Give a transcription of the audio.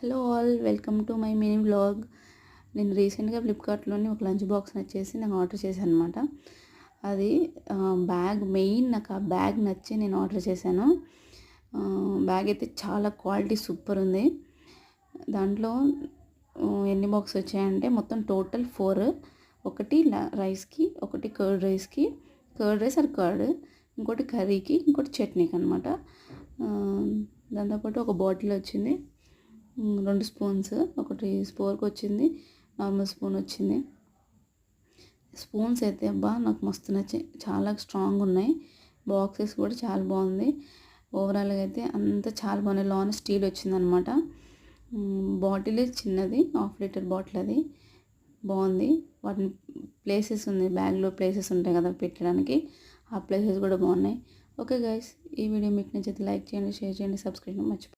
Hello all, welcome to my mini vlog. నేను రీసెంట్గా ఫ్లిప్కార్ట్లోని ఒక లంచ్ బాక్స్ వచ్చేసి నేను ఆర్డర్ చేశాను అనమాట. అది బ్యాగ్ మెయిన్ నాకు ఆ బ్యాగ్ నచ్చి నేను ఆర్డర్ చేశాను. బ్యాగ్ అయితే చాలా క్వాలిటీ సూపర్ ఉంది. దాంట్లో ఎన్ని బాక్స్ వచ్చాయంటే మొత్తం టోటల్ 4. ఒకటి రైస్కి, ఒకటి కర్డ్ రైస్కి, కర్డ్ రైస్ ఆర్ కర్డ్, ఇంకోటి కర్రీకి, ఇంకోటి చట్నీకి అనమాట. దాంతోపాటు ఒక బాటిల్ వచ్చింది, 2 స్పూన్స్, ఒకటి స్పోర్క్ వచ్చింది, నార్మల్ స్పూన్ వచ్చింది. స్పూన్స్ అయితే అబ్బా నాకు మస్తు నచ్చాయి, చాలా స్ట్రాంగ్ ఉన్నాయి. బాక్సెస్ కూడా చాలా బాగుంది. ఓవరాల్గా అయితే అంతా చాలా బాగున్నాయి. లోన స్టీల్ వచ్చిందనమాట. బాటిల్ చిన్నది, 1/2 లీటర్ బాటిల్, అది బాగుంది. వాటిని ప్లేసెస్ ఉంది, బ్యాగ్లో ప్లేసెస్ ఉంటాయి కదా పెట్టడానికి, ఆ ప్లేసెస్ కూడా బాగున్నాయి. ఓకే గైస్, ఈ వీడియో మీకు నచ్చితే లైక్ చేయండి, షేర్ చేయండి, సబ్స్క్రైబ్ మర్చిపోండి.